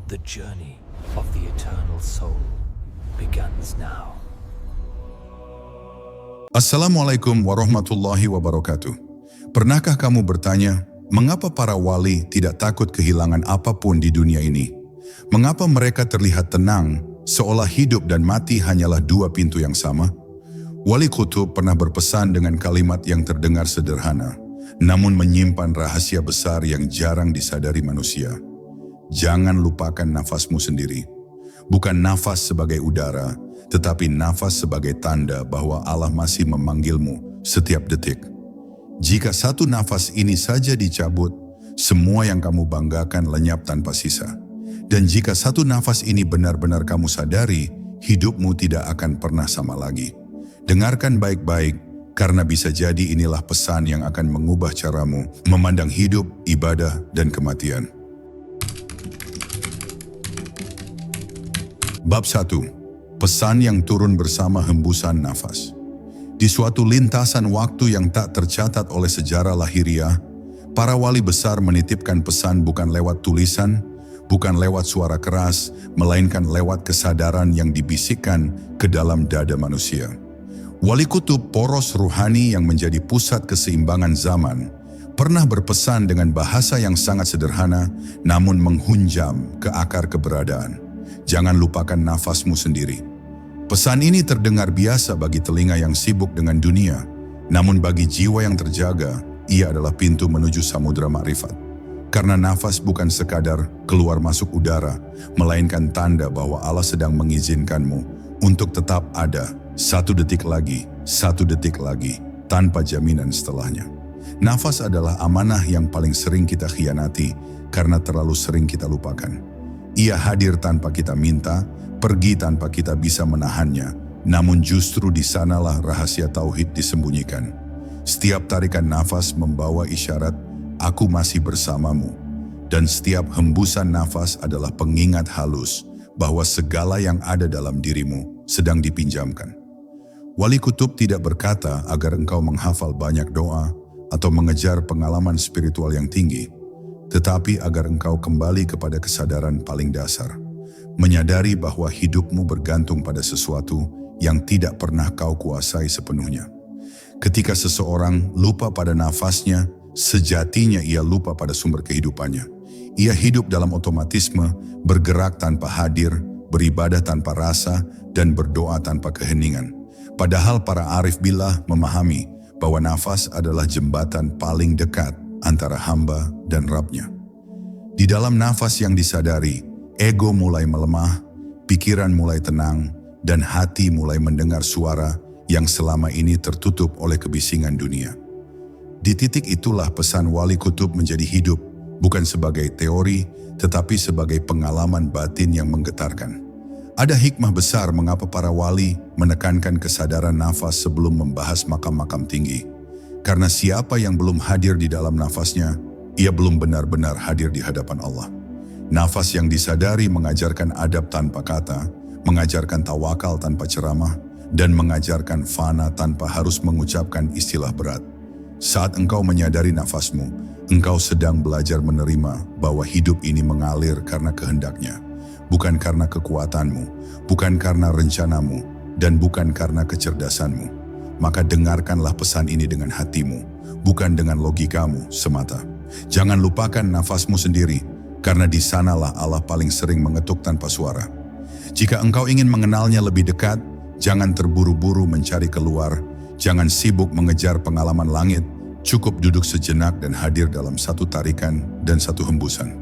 The journey of the eternal soul begins now. Assalamualaikum warahmatullahi wabarakatuh. Pernahkah kamu bertanya, mengapa para wali tidak takut kehilangan apapun di dunia ini? Mengapa mereka terlihat tenang, seolah hidup dan mati hanyalah dua pintu yang sama? Wali Qutub pernah berpesan dengan kalimat yang terdengar sederhana, namun menyimpan rahasia besar yang jarang disadari manusia. Jangan lupakan nafasmu sendiri. Bukan nafas sebagai udara, tetapi nafas sebagai tanda bahwa Allah masih memanggilmu setiap detik. Jika satu nafas ini saja dicabut, semua yang kamu banggakan lenyap tanpa sisa. Dan jika satu nafas ini benar-benar kamu sadari, hidupmu tidak akan pernah sama lagi. Dengarkan baik-baik, karena bisa jadi inilah pesan yang akan mengubah caramu memandang hidup, ibadah, dan kematian. Bab 1. Pesan yang turun bersama hembusan nafas. Di suatu lintasan waktu yang tak tercatat oleh sejarah lahiriah, para wali besar menitipkan pesan bukan lewat tulisan, bukan lewat suara keras, melainkan lewat kesadaran yang dibisikkan ke dalam dada manusia. Wali Qutub, poros ruhani yang menjadi pusat keseimbangan zaman, pernah berpesan dengan bahasa yang sangat sederhana, namun menghunjam ke akar keberadaan. Jangan lupakan nafasmu sendiri. Pesan ini terdengar biasa bagi telinga yang sibuk dengan dunia, namun bagi jiwa yang terjaga, ia adalah pintu menuju samudera makrifat. Karena nafas bukan sekadar keluar masuk udara, melainkan tanda bahwa Allah sedang mengizinkanmu untuk tetap ada 1 detik lagi, 1 detik lagi, tanpa jaminan setelahnya. Nafas adalah amanah yang paling sering kita khianati karena terlalu sering kita lupakan. Ia hadir tanpa kita minta, pergi tanpa kita bisa menahannya, namun justru di sanalah rahasia tauhid disembunyikan. Setiap tarikan nafas membawa isyarat, aku masih bersamamu. Dan setiap hembusan nafas adalah pengingat halus bahwa segala yang ada dalam dirimu sedang dipinjamkan. Wali Qutub tidak berkata agar engkau menghafal banyak doa atau mengejar pengalaman spiritual yang tinggi, tetapi agar engkau kembali kepada kesadaran paling dasar, menyadari bahwa hidupmu bergantung pada sesuatu yang tidak pernah kau kuasai sepenuhnya. Ketika seseorang lupa pada nafasnya, sejatinya ia lupa pada sumber kehidupannya. Ia hidup dalam otomatisme, bergerak tanpa hadir, beribadah tanpa rasa, dan berdoa tanpa keheningan. Padahal para arif billah memahami bahwa nafas adalah jembatan paling dekat antara hamba dan Rabb-Nya. Di dalam nafas yang disadari, ego mulai melemah, pikiran mulai tenang, dan hati mulai mendengar suara yang selama ini tertutup oleh kebisingan dunia. Di titik itulah pesan Wali Qutub menjadi hidup, bukan sebagai teori, tetapi sebagai pengalaman batin yang menggetarkan. Ada hikmah besar mengapa para wali menekankan kesadaran nafas sebelum membahas makam-makam tinggi. Karena siapa yang belum hadir di dalam nafasnya, ia belum benar-benar hadir di hadapan Allah. Nafas yang disadari mengajarkan adab tanpa kata, mengajarkan tawakal tanpa ceramah, dan mengajarkan fana tanpa harus mengucapkan istilah berat. Saat engkau menyadari nafasmu, engkau sedang belajar menerima bahwa hidup ini mengalir karena kehendaknya, bukan karena kekuatanmu, bukan karena rencanamu, dan bukan karena kecerdasanmu. Maka dengarkanlah pesan ini dengan hatimu, bukan dengan logikamu semata. Jangan lupakan nafasmu sendiri, karena di sanalah Allah paling sering mengetuk tanpa suara. Jika engkau ingin mengenalnya lebih dekat, jangan terburu-buru mencari keluar, jangan sibuk mengejar pengalaman langit, cukup duduk sejenak dan hadir dalam satu tarikan dan satu hembusan.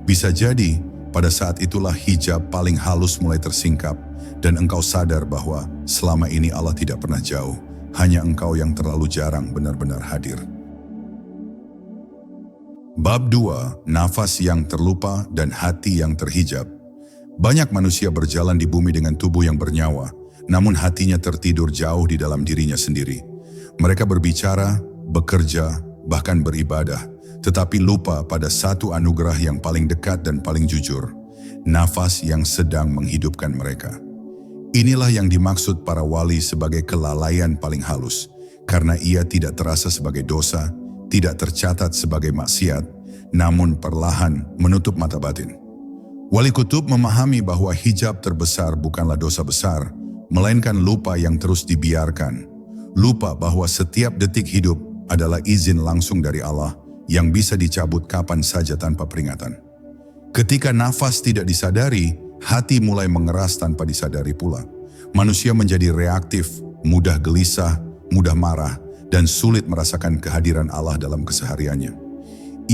Bisa jadi, pada saat itulah hijab paling halus mulai tersingkap, dan engkau sadar bahwa selama ini Allah tidak pernah jauh. Hanya engkau yang terlalu jarang benar-benar hadir. Bab 2. Nafas yang terlupa dan hati yang terhijab. Banyak manusia berjalan di bumi dengan tubuh yang bernyawa, namun hatinya tertidur jauh di dalam dirinya sendiri. Mereka berbicara, bekerja, bahkan beribadah, tetapi lupa pada satu anugerah yang paling dekat dan paling jujur, nafas yang sedang menghidupkan mereka. Inilah yang dimaksud para wali sebagai kelalaian paling halus, karena ia tidak terasa sebagai dosa, tidak tercatat sebagai maksiat, namun perlahan menutup mata batin. Wali Kutub memahami bahwa hijab terbesar bukanlah dosa besar, melainkan lupa yang terus dibiarkan. Lupa bahwa setiap detik hidup adalah izin langsung dari Allah yang bisa dicabut kapan saja tanpa peringatan. Ketika nafas tidak disadari, hati mulai mengeras tanpa disadari pula. Manusia menjadi reaktif, mudah gelisah, mudah marah, dan sulit merasakan kehadiran Allah dalam kesehariannya.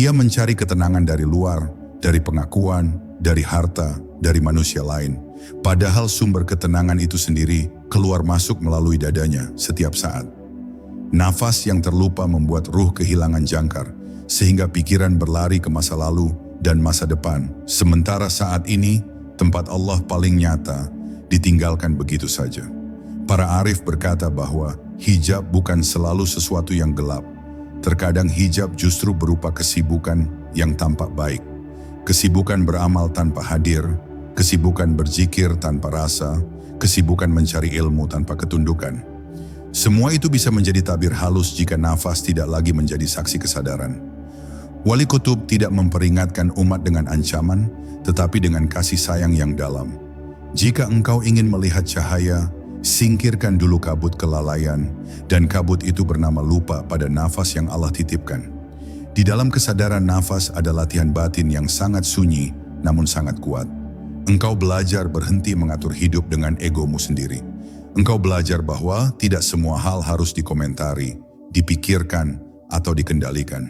Ia mencari ketenangan dari luar, dari pengakuan, dari harta, dari manusia lain. Padahal sumber ketenangan itu sendiri keluar masuk melalui dadanya setiap saat. Nafas yang terlupa membuat ruh kehilangan jangkar, sehingga pikiran berlari ke masa lalu dan masa depan. Sementara saat ini, tempat Allah paling nyata ditinggalkan begitu saja. Para arif berkata bahwa hijab bukan selalu sesuatu yang gelap. Terkadang hijab justru berupa kesibukan yang tampak baik. Kesibukan beramal tanpa hadir, kesibukan berzikir tanpa rasa, kesibukan mencari ilmu tanpa ketundukan. Semua itu bisa menjadi tabir halus jika nafas tidak lagi menjadi saksi kesadaran. Wali Kutub tidak memperingatkan umat dengan ancaman, tetapi dengan kasih sayang yang dalam. Jika engkau ingin melihat cahaya, singkirkan dulu kabut kelalaian, dan kabut itu bernama lupa pada nafas yang Allah titipkan. Di dalam kesadaran nafas ada latihan batin yang sangat sunyi, namun sangat kuat. Engkau belajar berhenti mengatur hidup dengan egomu sendiri. Engkau belajar bahwa tidak semua hal harus dikomentari, dipikirkan, atau dikendalikan.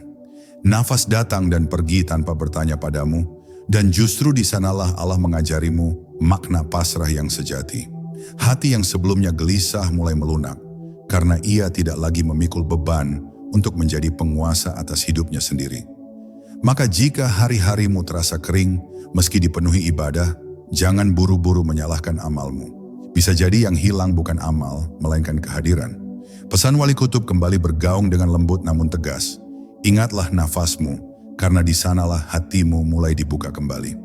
Nafas datang dan pergi tanpa bertanya padamu, dan justru di sanalah Allah mengajarimu makna pasrah yang sejati. Hati yang sebelumnya gelisah mulai melunak, karena ia tidak lagi memikul beban untuk menjadi penguasa atas hidupnya sendiri. Maka jika hari-harimu terasa kering, meski dipenuhi ibadah, jangan buru-buru menyalahkan amalmu. Bisa jadi yang hilang bukan amal, melainkan kehadiran. Pesan Wali Kutub kembali bergaung dengan lembut namun tegas. Ingatlah nafasmu, karena di sanalah hatimu mulai dibuka kembali.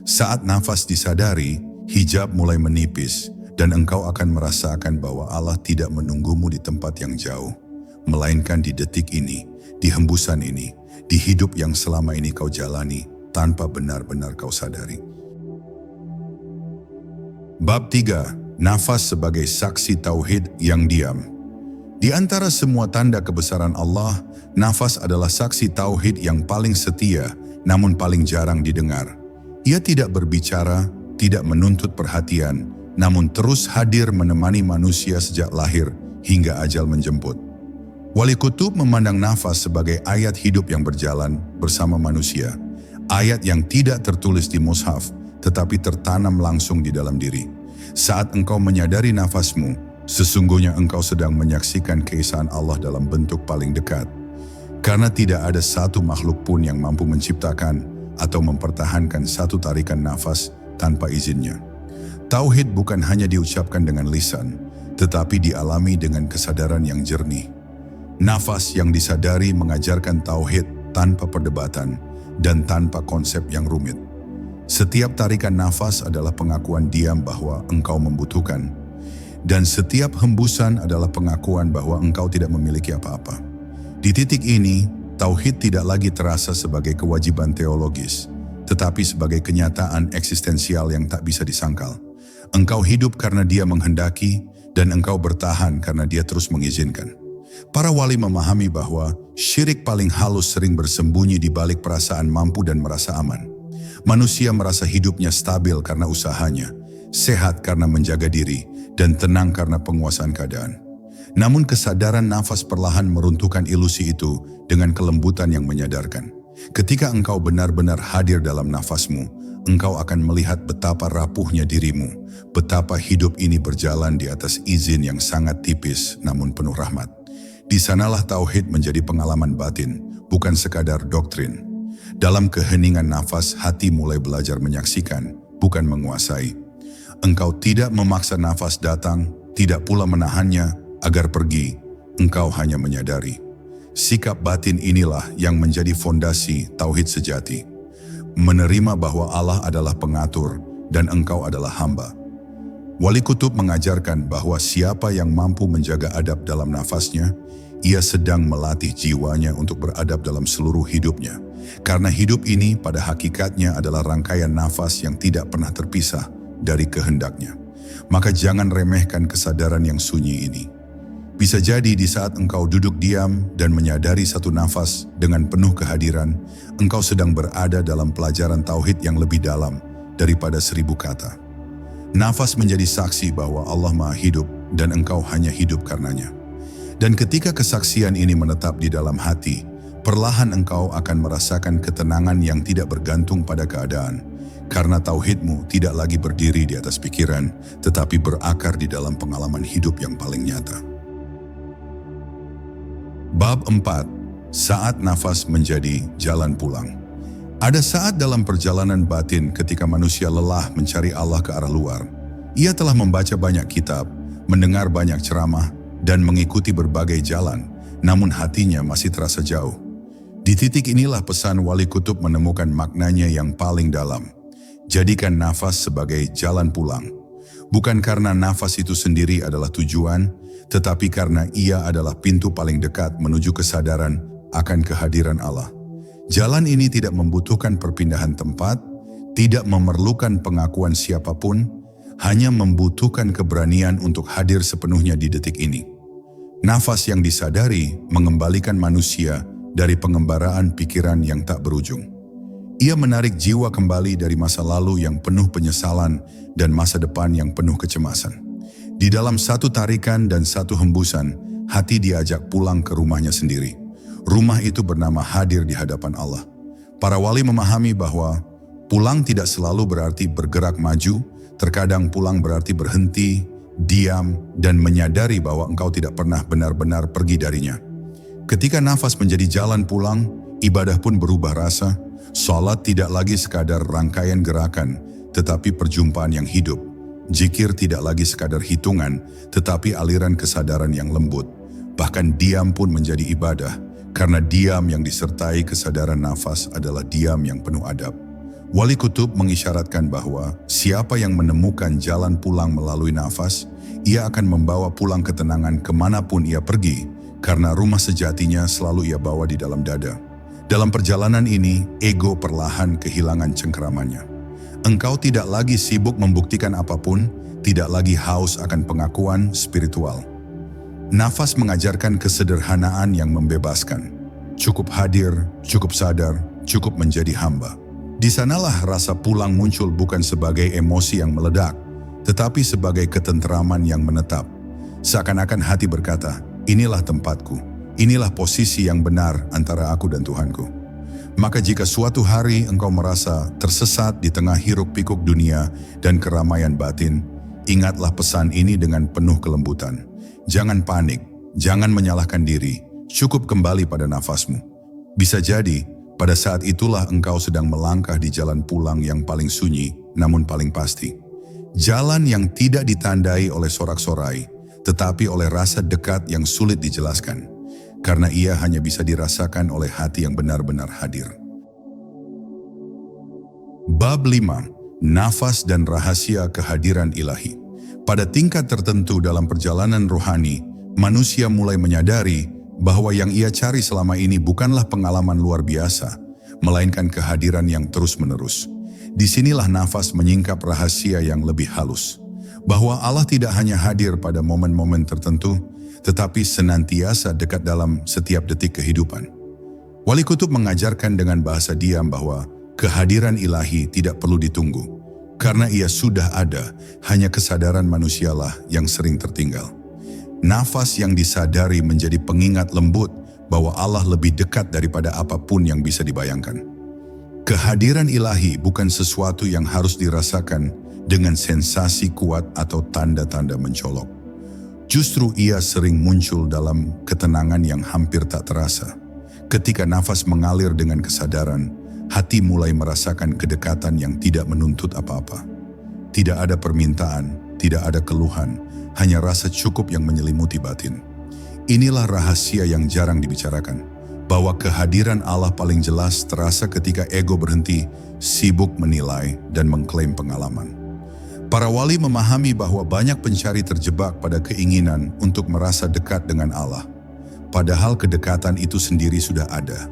Saat nafas disadari, hijab mulai menipis, dan engkau akan merasakan bahwa Allah tidak menunggumu di tempat yang jauh, melainkan di detik ini, di hembusan ini, di hidup yang selama ini kau jalani, tanpa benar-benar kau sadari. Bab 3. Nafas sebagai saksi tauhid yang diam. Di antara semua tanda kebesaran Allah, nafas adalah saksi tauhid yang paling setia, namun paling jarang didengar. Ia tidak berbicara, tidak menuntut perhatian, namun terus hadir menemani manusia sejak lahir hingga ajal menjemput. Wali Kutub memandang nafas sebagai ayat hidup yang berjalan bersama manusia. Ayat yang tidak tertulis di mushaf, tetapi tertanam langsung di dalam diri. Saat engkau menyadari nafasmu, sesungguhnya engkau sedang menyaksikan keesaan Allah dalam bentuk paling dekat. Karena tidak ada satu makhluk pun yang mampu menciptakan atau mempertahankan satu tarikan nafas tanpa izinnya. Tauhid bukan hanya diucapkan dengan lisan, tetapi dialami dengan kesadaran yang jernih. Nafas yang disadari mengajarkan tauhid tanpa perdebatan dan tanpa konsep yang rumit. Setiap tarikan nafas adalah pengakuan diam bahwa engkau membutuhkan, dan setiap hembusan adalah pengakuan bahwa engkau tidak memiliki apa-apa. Di titik ini, tauhid tidak lagi terasa sebagai kewajiban teologis, tetapi sebagai kenyataan eksistensial yang tak bisa disangkal. Engkau hidup karena Dia menghendaki, dan engkau bertahan karena Dia terus mengizinkan. Para wali memahami bahwa syirik paling halus sering bersembunyi di balik perasaan mampu dan merasa aman. Manusia merasa hidupnya stabil karena usahanya, sehat karena menjaga diri, dan tenang karena penguasaan keadaan. Namun kesadaran nafas perlahan meruntuhkan ilusi itu dengan kelembutan yang menyadarkan. Ketika engkau benar-benar hadir dalam nafasmu, engkau akan melihat betapa rapuhnya dirimu, betapa hidup ini berjalan di atas izin yang sangat tipis namun penuh rahmat. Di sanalah tauhid menjadi pengalaman batin, bukan sekadar doktrin. Dalam keheningan nafas, hati mulai belajar menyaksikan, bukan menguasai. Engkau tidak memaksa nafas datang, tidak pula menahannya agar pergi. Engkau hanya menyadari. Sikap batin inilah yang menjadi fondasi tauhid sejati. Menerima bahwa Allah adalah pengatur dan engkau adalah hamba. Wali Kutub mengajarkan bahwa siapa yang mampu menjaga adab dalam nafasnya, ia sedang melatih jiwanya untuk beradab dalam seluruh hidupnya. Karena hidup ini pada hakikatnya adalah rangkaian nafas yang tidak pernah terpisah dari kehendaknya. Maka jangan remehkan kesadaran yang sunyi ini. Bisa jadi di saat engkau duduk diam dan menyadari satu nafas dengan penuh kehadiran, engkau sedang berada dalam pelajaran tauhid yang lebih dalam daripada 1000 kata. Nafas menjadi saksi bahwa Allah Maha Hidup dan engkau hanya hidup karenanya. Dan ketika kesaksian ini menetap di dalam hati, perlahan engkau akan merasakan ketenangan yang tidak bergantung pada keadaan, karena tauhidmu tidak lagi berdiri di atas pikiran, tetapi berakar di dalam pengalaman hidup yang paling nyata. Bab 4. Saat nafas menjadi jalan pulang. Ada saat dalam perjalanan batin ketika manusia lelah mencari Allah ke arah luar. Ia telah membaca banyak kitab, mendengar banyak ceramah, dan mengikuti berbagai jalan, namun hatinya masih terasa jauh. Di titik inilah pesan Wali Kutub menemukan maknanya yang paling dalam. Jadikan nafas sebagai jalan pulang. Bukan karena nafas itu sendiri adalah tujuan, tetapi karena ia adalah pintu paling dekat menuju kesadaran akan kehadiran Allah. Jalan ini tidak membutuhkan perpindahan tempat, tidak memerlukan pengakuan siapapun, hanya membutuhkan keberanian untuk hadir sepenuhnya di detik ini. Nafas yang disadari mengembalikan manusia dari pengembaraan pikiran yang tak berujung. Ia menarik jiwa kembali dari masa lalu yang penuh penyesalan dan masa depan yang penuh kecemasan. Di dalam satu tarikan dan satu hembusan, hati diajak pulang ke rumahnya sendiri. Rumah itu bernama hadir di hadapan Allah. Para wali memahami bahwa pulang tidak selalu berarti bergerak maju, terkadang pulang berarti berhenti, diam, dan menyadari bahwa engkau tidak pernah benar-benar pergi darinya. Ketika nafas menjadi jalan pulang, ibadah pun berubah rasa. Salat tidak lagi sekadar rangkaian gerakan, tetapi perjumpaan yang hidup. Zikir tidak lagi sekadar hitungan, tetapi aliran kesadaran yang lembut. Bahkan diam pun menjadi ibadah, karena diam yang disertai kesadaran nafas adalah diam yang penuh adab. Wali Kutub mengisyaratkan bahwa siapa yang menemukan jalan pulang melalui nafas, ia akan membawa pulang ketenangan kemanapun ia pergi, karena rumah sejatinya selalu ia bawa di dalam dada. Dalam perjalanan ini, ego perlahan kehilangan cengkeramannya. Engkau tidak lagi sibuk membuktikan apapun, tidak lagi haus akan pengakuan spiritual. Nafas mengajarkan kesederhanaan yang membebaskan. Cukup hadir, cukup sadar, cukup menjadi hamba. Di sanalah rasa pulang muncul bukan sebagai emosi yang meledak, tetapi sebagai ketenteraman yang menetap. Seakan-akan hati berkata, inilah tempatku, inilah posisi yang benar antara aku dan Tuhanku. Maka jika suatu hari engkau merasa tersesat di tengah hiruk-pikuk dunia dan keramaian batin, ingatlah pesan ini dengan penuh kelembutan. Jangan panik, jangan menyalahkan diri, cukup kembali pada nafasmu. Bisa jadi, pada saat itulah engkau sedang melangkah di jalan pulang yang paling sunyi, namun paling pasti. Jalan yang tidak ditandai oleh sorak-sorai, tetapi oleh rasa dekat yang sulit dijelaskan. Karena ia hanya bisa dirasakan oleh hati yang benar-benar hadir. Bab 5. Nafas dan rahasia kehadiran ilahi. Pada tingkat tertentu dalam perjalanan rohani, manusia mulai menyadari bahwa yang ia cari selama ini bukanlah pengalaman luar biasa, melainkan kehadiran yang terus-menerus. Disinilah nafas menyingkap rahasia yang lebih halus. Bahwa Allah tidak hanya hadir pada momen-momen tertentu, tetapi senantiasa dekat dalam setiap detik kehidupan. Wali Kutub mengajarkan dengan bahasa diam bahwa kehadiran ilahi tidak perlu ditunggu, karena ia sudah ada, hanya kesadaran manusialah yang sering tertinggal. Nafas yang disadari menjadi pengingat lembut bahwa Allah lebih dekat daripada apapun yang bisa dibayangkan. Kehadiran ilahi bukan sesuatu yang harus dirasakan dengan sensasi kuat atau tanda-tanda mencolok. Justru ia sering muncul dalam ketenangan yang hampir tak terasa. Ketika nafas mengalir dengan kesadaran, hati mulai merasakan kedekatan yang tidak menuntut apa-apa. Tidak ada permintaan, tidak ada keluhan, hanya rasa cukup yang menyelimuti batin. Inilah rahasia yang jarang dibicarakan, bahwa kehadiran Allah paling jelas terasa ketika ego berhenti, sibuk menilai dan mengklaim pengalaman. Para wali memahami bahwa banyak pencari terjebak pada keinginan untuk merasa dekat dengan Allah. padahal kedekatan itu sendiri sudah ada.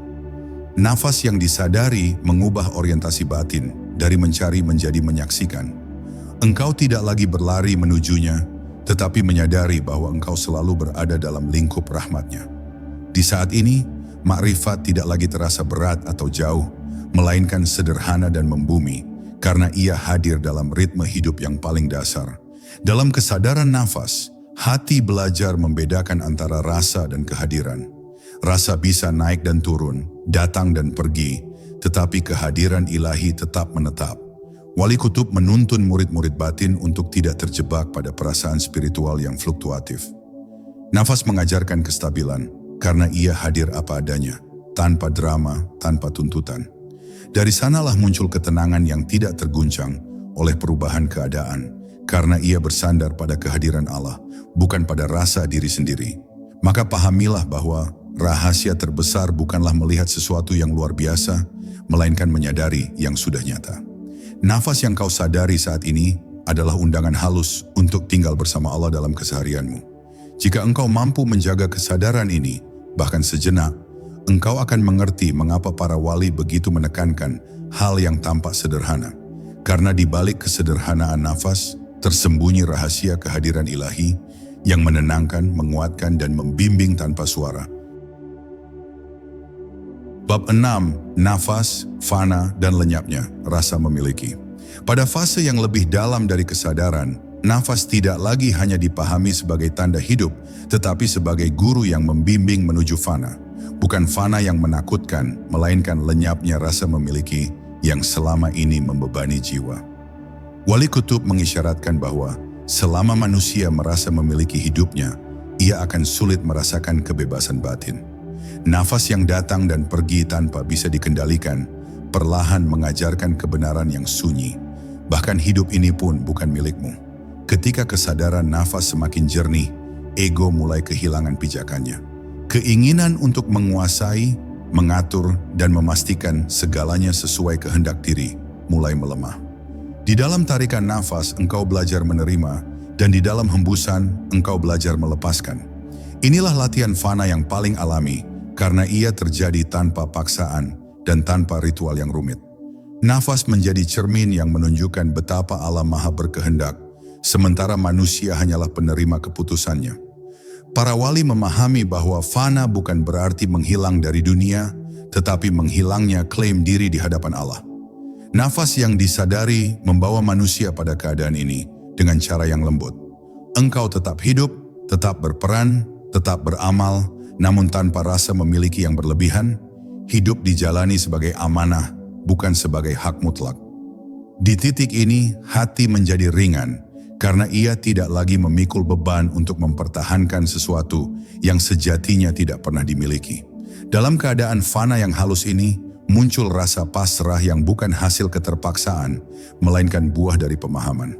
Nafas yang disadari mengubah orientasi batin dari mencari menjadi menyaksikan. Engkau tidak lagi berlari menujunya, tetapi menyadari bahwa engkau selalu berada dalam lingkup rahmat-Nya. Di saat ini, makrifat tidak lagi terasa berat atau jauh, melainkan sederhana dan membumi, karena ia hadir dalam ritme hidup yang paling dasar. Dalam kesadaran nafas, hati belajar membedakan antara rasa dan kehadiran. Rasa bisa naik dan turun, datang dan pergi, tetapi kehadiran ilahi tetap menetap. Wali Kutub menuntun murid-murid batin untuk tidak terjebak pada perasaan spiritual yang fluktuatif. Nafas mengajarkan kestabilan, karena ia hadir apa adanya, tanpa drama, tanpa tuntutan. Dari sanalah muncul ketenangan yang tidak terguncang oleh perubahan keadaan, karena ia bersandar pada kehadiran Allah, bukan pada rasa diri sendiri. Maka pahamilah bahwa rahasia terbesar bukanlah melihat sesuatu yang luar biasa, melainkan menyadari yang sudah nyata. Nafas yang kau sadari saat ini adalah undangan halus untuk tinggal bersama Allah dalam keseharianmu. Jika engkau mampu menjaga kesadaran ini, bahkan sejenak, engkau akan mengerti mengapa para wali begitu menekankan hal yang tampak sederhana. Karena di balik kesederhanaan nafas, tersembunyi rahasia kehadiran ilahi yang menenangkan, menguatkan, dan membimbing tanpa suara. Bab 6. Nafas, fana, dan lenyapnya rasa memiliki. Pada fase yang lebih dalam dari kesadaran, nafas tidak lagi hanya dipahami sebagai tanda hidup, tetapi sebagai guru yang membimbing menuju fana. Bukan fana yang menakutkan, melainkan lenyapnya rasa memiliki yang selama ini membebani jiwa. Wali Kutub mengisyaratkan bahwa selama manusia merasa memiliki hidupnya, ia akan sulit merasakan kebebasan batin. Nafas yang datang dan pergi tanpa bisa dikendalikan, perlahan mengajarkan kebenaran yang sunyi. Bahkan hidup ini pun bukan milikmu. Ketika kesadaran nafas semakin jernih, ego mulai kehilangan pijakannya. Keinginan untuk menguasai, mengatur, dan memastikan segalanya sesuai kehendak diri mulai melemah. Di dalam tarikan nafas, engkau belajar menerima, dan di dalam hembusan, engkau belajar melepaskan. Inilah latihan fana yang paling alami, karena ia terjadi tanpa paksaan dan tanpa ritual yang rumit. Nafas menjadi cermin yang menunjukkan betapa Allah Maha berkehendak, sementara manusia hanyalah penerima keputusannya. Para wali memahami bahwa fana bukan berarti menghilang dari dunia, tetapi menghilangnya klaim diri di hadapan Allah. Nafas yang disadari membawa manusia pada keadaan ini dengan cara yang lembut. Engkau tetap hidup, tetap berperan, tetap beramal, namun tanpa rasa memiliki yang berlebihan. Hidup dijalani sebagai amanah, bukan sebagai hak mutlak. Di titik ini, hati menjadi ringan, karena ia tidak lagi memikul beban untuk mempertahankan sesuatu yang sejatinya tidak pernah dimiliki. Dalam keadaan fana yang halus ini, muncul rasa pasrah yang bukan hasil keterpaksaan, melainkan buah dari pemahaman.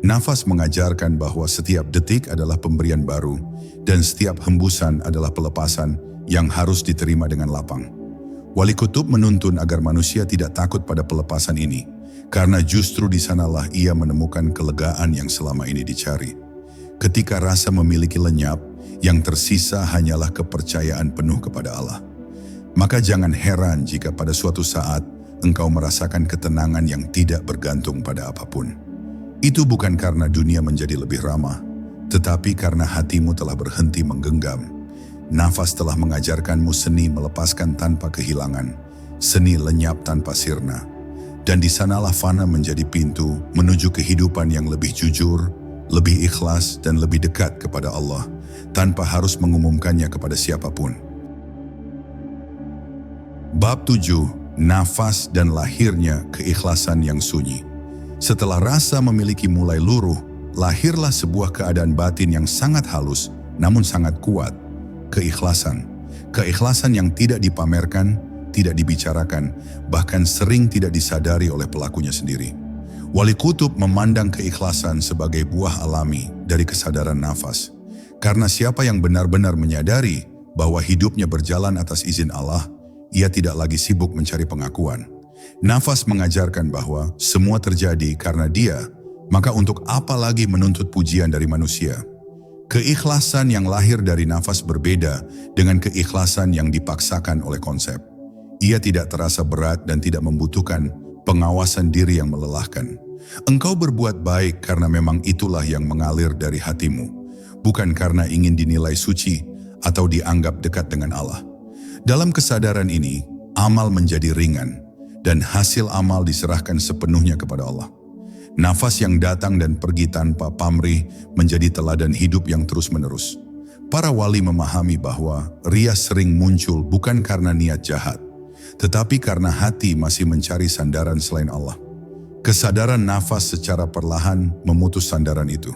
Nafas mengajarkan bahwa setiap detik adalah pemberian baru, dan setiap hembusan adalah pelepasan yang harus diterima dengan lapang. Wali Kutub menuntun agar manusia tidak takut pada pelepasan ini, karena justru di sanalah ia menemukan kelegaan yang selama ini dicari. Ketika rasa memiliki lenyap, yang tersisa hanyalah kepercayaan penuh kepada Allah. Maka jangan heran jika pada suatu saat engkau merasakan ketenangan yang tidak bergantung pada apapun. Itu bukan karena dunia menjadi lebih ramah, tetapi karena hatimu telah berhenti menggenggam. Nafas telah mengajarkanmu seni melepaskan tanpa kehilangan, seni lenyap tanpa sirna. Dan di sanalah fana menjadi pintu menuju kehidupan yang lebih jujur, lebih ikhlas, dan lebih dekat kepada Allah, tanpa harus mengumumkannya kepada siapapun. Bab 7. Nafas dan lahirnya keikhlasan yang sunyi. Setelah rasa memiliki mulai luruh, lahirlah sebuah keadaan batin yang sangat halus, namun sangat kuat. Keikhlasan. Keikhlasan yang tidak dipamerkan, tidak dibicarakan, bahkan sering tidak disadari oleh pelakunya sendiri. Wali Kutub memandang keikhlasan sebagai buah alami dari kesadaran nafas. Karena siapa yang benar-benar menyadari bahwa hidupnya berjalan atas izin Allah, ia tidak lagi sibuk mencari pengakuan. Nafas mengajarkan bahwa semua terjadi karena Dia, maka untuk apa lagi menuntut pujian dari manusia? Keikhlasan yang lahir dari nafas berbeda dengan keikhlasan yang dipaksakan oleh konsep. Ia tidak terasa berat dan tidak membutuhkan pengawasan diri yang melelahkan. Engkau berbuat baik karena memang itulah yang mengalir dari hatimu, bukan karena ingin dinilai suci atau dianggap dekat dengan Allah. Dalam kesadaran ini, amal menjadi ringan dan hasil amal diserahkan sepenuhnya kepada Allah. Nafas yang datang dan pergi tanpa pamrih menjadi teladan hidup yang terus-menerus. Para wali memahami bahwa ria sering muncul bukan karena niat jahat, tetapi karena hati masih mencari sandaran selain Allah. Kesadaran nafas secara perlahan memutus sandaran itu.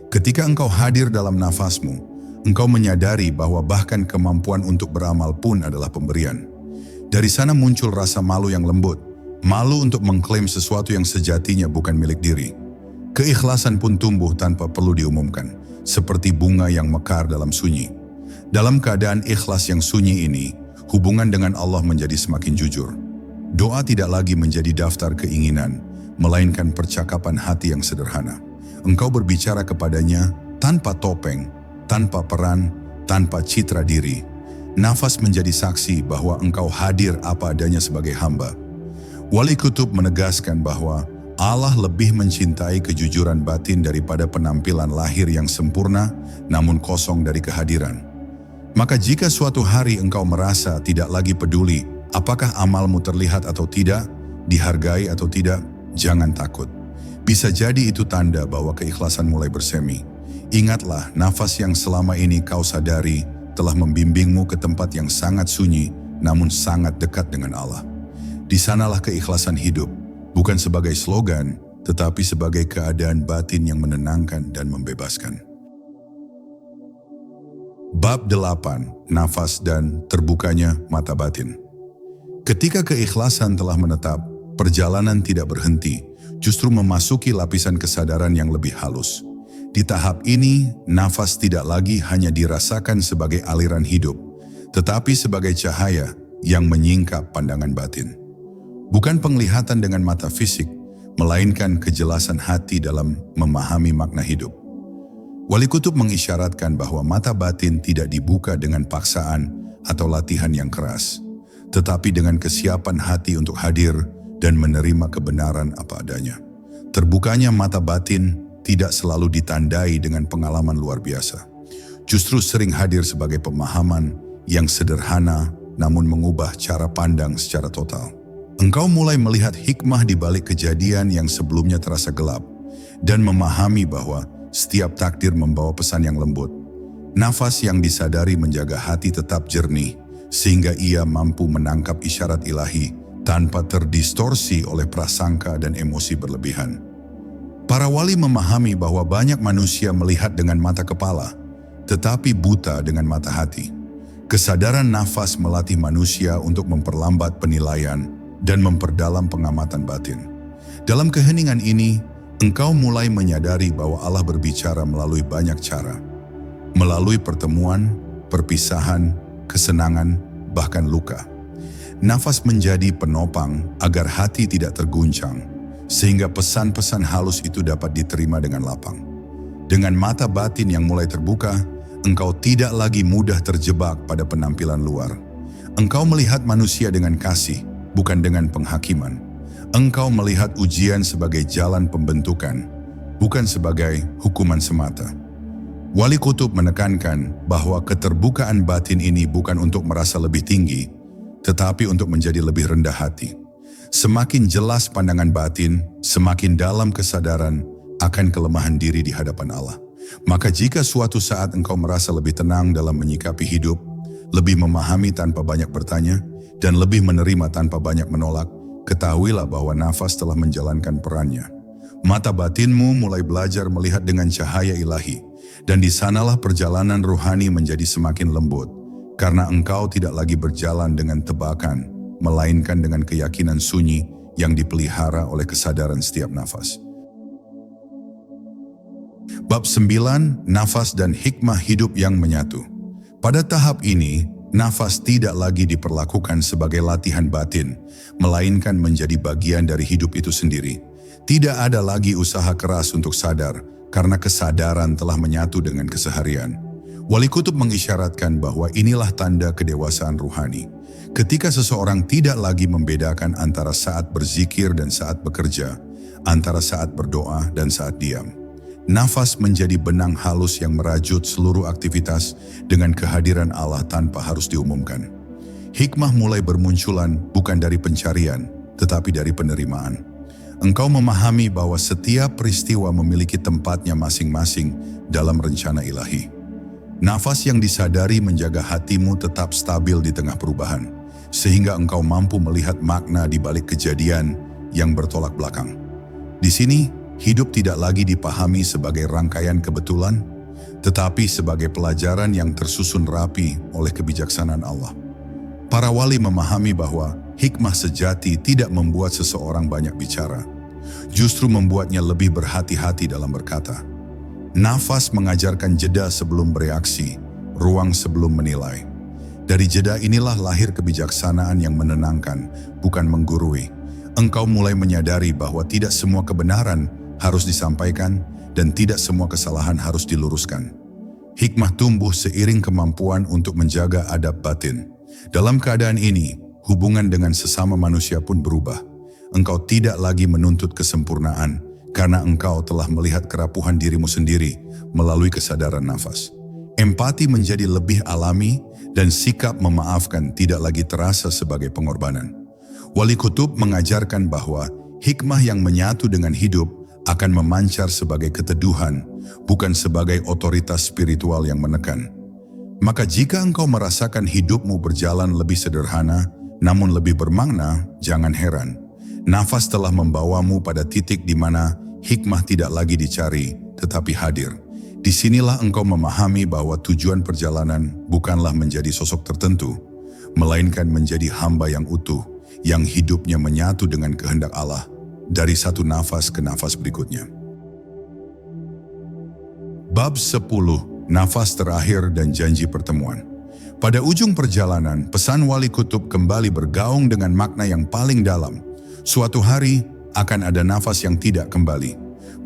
Ketika engkau hadir dalam nafasmu, engkau menyadari bahwa bahkan kemampuan untuk beramal pun adalah pemberian. Dari sana muncul rasa malu yang lembut, malu untuk mengklaim sesuatu yang sejatinya bukan milik diri. Keikhlasan pun tumbuh tanpa perlu diumumkan, seperti bunga yang mekar dalam sunyi. Dalam keadaan ikhlas yang sunyi ini, hubungan dengan Allah menjadi semakin jujur. Doa tidak lagi menjadi daftar keinginan, melainkan percakapan hati yang sederhana. Engkau berbicara kepadanya tanpa topeng, tanpa peran, tanpa citra diri. Nafas menjadi saksi bahwa engkau hadir apa adanya sebagai hamba. Wali Kutub menegaskan bahwa Allah lebih mencintai kejujuran batin daripada penampilan lahir yang sempurna namun kosong dari kehadiran. Maka jika suatu hari engkau merasa tidak lagi peduli apakah amalmu terlihat atau tidak, dihargai atau tidak, jangan takut. Bisa jadi itu tanda bahwa keikhlasan mulai bersemi. Ingatlah, nafas yang selama ini kau sadari telah membimbingmu ke tempat yang sangat sunyi namun sangat dekat dengan Allah. Di sanalah keikhlasan hidup, bukan sebagai slogan, tetapi sebagai keadaan batin yang menenangkan dan membebaskan. Bab 8, Nafas dan Terbukanya Mata Batin. Ketika keikhlasan telah menetap, perjalanan tidak berhenti, justru memasuki lapisan kesadaran yang lebih halus. Di tahap ini, nafas tidak lagi hanya dirasakan sebagai aliran hidup, tetapi sebagai cahaya yang menyingkap pandangan batin. Bukan penglihatan dengan mata fisik, melainkan kejelasan hati dalam memahami makna hidup. Wali Kutub mengisyaratkan bahwa mata batin tidak dibuka dengan paksaan atau latihan yang keras, tetapi dengan kesiapan hati untuk hadir dan menerima kebenaran apa adanya. Terbukanya mata batin tidak selalu ditandai dengan pengalaman luar biasa. Justru sering hadir sebagai pemahaman yang sederhana namun mengubah cara pandang secara total. Engkau mulai melihat hikmah di balik kejadian yang sebelumnya terasa gelap dan memahami bahwa setiap takdir membawa pesan yang lembut. Nafas yang disadari menjaga hati tetap jernih sehingga ia mampu menangkap isyarat ilahi tanpa terdistorsi oleh prasangka dan emosi berlebihan. Para wali memahami bahwa banyak manusia melihat dengan mata kepala, tetapi buta dengan mata hati. Kesadaran nafas melatih manusia untuk memperlambat penilaian dan memperdalam pengamatan batin. Dalam keheningan ini, engkau mulai menyadari bahwa Allah berbicara melalui banyak cara. Melalui pertemuan, perpisahan, kesenangan, bahkan luka. Nafas menjadi penopang agar hati tidak terguncang, sehingga pesan-pesan halus itu dapat diterima dengan lapang. Dengan mata batin yang mulai terbuka, engkau tidak lagi mudah terjebak pada penampilan luar. Engkau melihat manusia dengan kasih, bukan dengan penghakiman. Engkau melihat ujian sebagai jalan pembentukan, bukan sebagai hukuman semata. Wali Kutub menekankan bahwa keterbukaan batin ini bukan untuk merasa lebih tinggi, tetapi untuk menjadi lebih rendah hati. Semakin jelas pandangan batin, semakin dalam kesadaran akan kelemahan diri di hadapan Allah. Maka jika suatu saat engkau merasa lebih tenang dalam menyikapi hidup, lebih memahami tanpa banyak bertanya, dan lebih menerima tanpa banyak menolak, ketahuilah bahwa nafas telah menjalankan perannya. Mata batinmu mulai belajar melihat dengan cahaya ilahi, dan di sanalah perjalanan ruhani menjadi semakin lembut, karena engkau tidak lagi berjalan dengan tebakan, melainkan dengan keyakinan sunyi yang dipelihara oleh kesadaran setiap nafas. Bab 9, Nafas dan Hikmah Hidup yang Menyatu. Pada tahap ini, nafas tidak lagi diperlakukan sebagai latihan batin, melainkan menjadi bagian dari hidup itu sendiri. Tidak ada lagi usaha keras untuk sadar, karena kesadaran telah menyatu dengan keseharian. Wali kutub mengisyaratkan bahwa inilah tanda kedewasaan ruhani. Ketika seseorang tidak lagi membedakan antara saat berzikir dan saat bekerja, antara saat berdoa dan saat diam. Nafas menjadi benang halus yang merajut seluruh aktivitas dengan kehadiran Allah tanpa harus diumumkan. Hikmah mulai bermunculan bukan dari pencarian, tetapi dari penerimaan. Engkau memahami bahwa setiap peristiwa memiliki tempatnya masing-masing dalam rencana ilahi. Nafas yang disadari menjaga hatimu tetap stabil di tengah perubahan, sehingga engkau mampu melihat makna di balik kejadian yang bertolak belakang. Di sini, hidup tidak lagi dipahami sebagai rangkaian kebetulan, tetapi sebagai pelajaran yang tersusun rapi oleh kebijaksanaan Allah. Para wali memahami bahwa hikmah sejati tidak membuat seseorang banyak bicara, justru membuatnya lebih berhati-hati dalam berkata. Nafas mengajarkan jeda sebelum bereaksi, ruang sebelum menilai. Dari jeda inilah lahir kebijaksanaan yang menenangkan, bukan menggurui. Engkau mulai menyadari bahwa tidak semua kebenaran harus disampaikan dan tidak semua kesalahan harus diluruskan. Hikmah tumbuh seiring kemampuan untuk menjaga adab batin. Dalam keadaan ini, hubungan dengan sesama manusia pun berubah. Engkau tidak lagi menuntut kesempurnaan karena engkau telah melihat kerapuhan dirimu sendiri melalui kesadaran nafas. Empati menjadi lebih alami dan sikap memaafkan tidak lagi terasa sebagai pengorbanan. Wali kutub mengajarkan bahwa hikmah yang menyatu dengan hidup akan memancar sebagai keteduhan, bukan sebagai otoritas spiritual yang menekan. Maka jika engkau merasakan hidupmu berjalan lebih sederhana, namun lebih bermakna, jangan heran. Nafas telah membawamu pada titik di mana hikmah tidak lagi dicari, tetapi hadir. Disinilah engkau memahami bahwa tujuan perjalanan bukanlah menjadi sosok tertentu, melainkan menjadi hamba yang utuh, yang hidupnya menyatu dengan kehendak Allah, dari satu nafas ke nafas berikutnya. Bab 10, Nafas Terakhir dan Janji Pertemuan. Pada ujung perjalanan, pesan wali kutub kembali bergaung dengan makna yang paling dalam. Suatu hari akan ada nafas yang tidak kembali.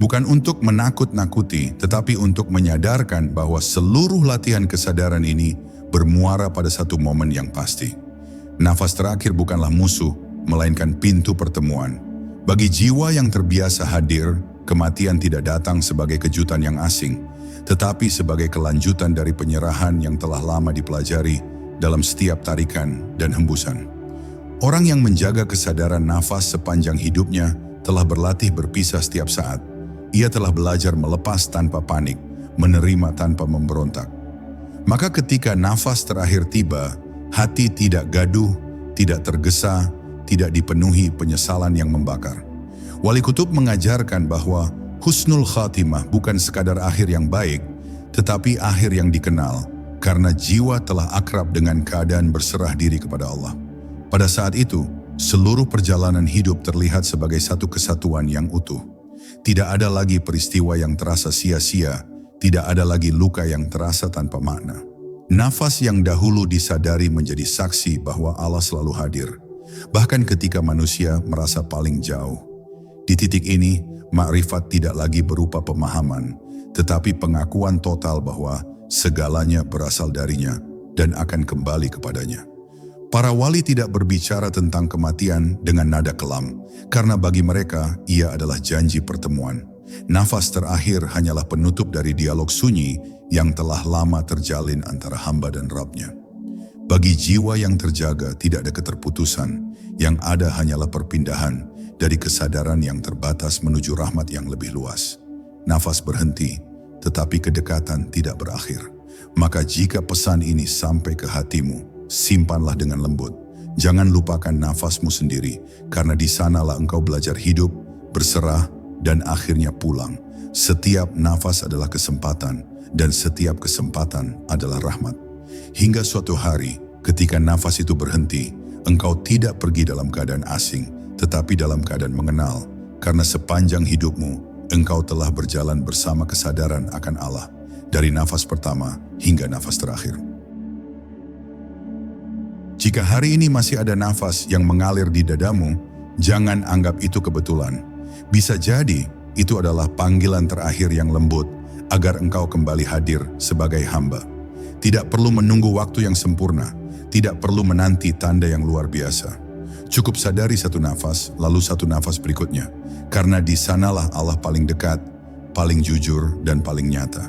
Bukan untuk menakut-nakuti, tetapi untuk menyadarkan bahwa seluruh latihan kesadaran ini bermuara pada satu momen yang pasti. Nafas terakhir bukanlah musuh, melainkan pintu pertemuan. Bagi jiwa yang terbiasa hadir, kematian tidak datang sebagai kejutan yang asing, tetapi sebagai kelanjutan dari penyerahan yang telah lama dipelajari dalam setiap tarikan dan hembusan. Orang yang menjaga kesadaran nafas sepanjang hidupnya telah berlatih berpisah setiap saat. Ia telah belajar melepas tanpa panik, menerima tanpa memberontak. Maka ketika nafas terakhir tiba, hati tidak gaduh, tidak tergesa, tidak dipenuhi penyesalan yang membakar. Wali kutub mengajarkan bahwa husnul khatimah bukan sekadar akhir yang baik, tetapi akhir yang dikenal, karena jiwa telah akrab dengan keadaan berserah diri kepada Allah. Pada saat itu, seluruh perjalanan hidup terlihat sebagai satu kesatuan yang utuh. Tidak ada lagi peristiwa yang terasa sia-sia, tidak ada lagi luka yang terasa tanpa makna. Nafas yang dahulu disadari menjadi saksi bahwa Allah selalu hadir, bahkan ketika manusia merasa paling jauh. Di titik ini, makrifat tidak lagi berupa pemahaman, tetapi pengakuan total bahwa segalanya berasal darinya dan akan kembali kepadanya. Para wali tidak berbicara tentang kematian dengan nada kelam, karena bagi mereka ia adalah janji pertemuan. Nafas terakhir hanyalah penutup dari dialog sunyi yang telah lama terjalin antara hamba dan Rabb-Nya. Bagi jiwa yang terjaga tidak ada keterputusan, yang ada hanyalah perpindahan dari kesadaran yang terbatas menuju rahmat yang lebih luas. Nafas berhenti, tetapi kedekatan tidak berakhir. Maka jika pesan ini sampai ke hatimu, simpanlah dengan lembut. Jangan lupakan nafasmu sendiri, karena di sanalah engkau belajar hidup, berserah, dan akhirnya pulang. Setiap nafas adalah kesempatan, dan setiap kesempatan adalah rahmat. Hingga suatu hari, ketika nafas itu berhenti, engkau tidak pergi dalam keadaan asing, tetapi dalam keadaan mengenal, karena sepanjang hidupmu, engkau telah berjalan bersama kesadaran akan Allah, dari nafas pertama hingga nafas terakhir. Jika hari ini masih ada nafas yang mengalir di dadamu, jangan anggap itu kebetulan. Bisa jadi Itu adalah panggilan terakhir yang lembut agar engkau kembali hadir sebagai hamba. Tidak perlu menunggu waktu yang sempurna, tidak perlu menanti tanda yang luar biasa. Cukup sadari satu nafas, lalu satu nafas berikutnya. Karena di sanalah Allah paling dekat, paling jujur, dan paling nyata.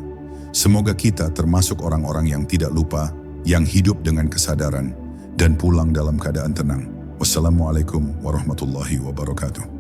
Semoga kita termasuk orang-orang yang tidak lupa, yang hidup dengan kesadaran, dan pulang dalam keadaan tenang. Wassalamualaikum warahmatullahi wabarakatuh.